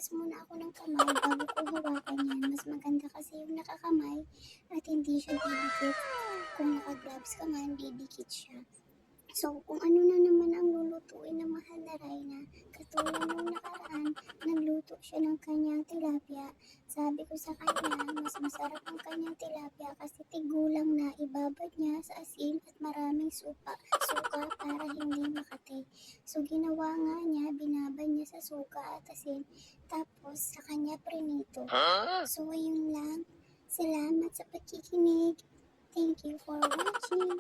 maghugas muna ako ng kamay bago ko hawakan yan. Mas maganda kasi yung nakakamay at hindi siya didikit. Kung naka-gloves ka man, didikit siya. So, kung ano na naman ang lulutuin ng mahal na Reyna, katulad nung nakaraan, nagluto siya ng kanyang tilapia. Sabi ko sa kanya, mas masarap ang kanyang tilapia kasi tigulang na ibabad niya sa asin at maraming suka para hindi makati. So, ginawa nga niya, binabad niya sa suka at asin, tapos sa kanya prinito. So, ayun lang. Salamat sa pakikinig. Thank you for watching.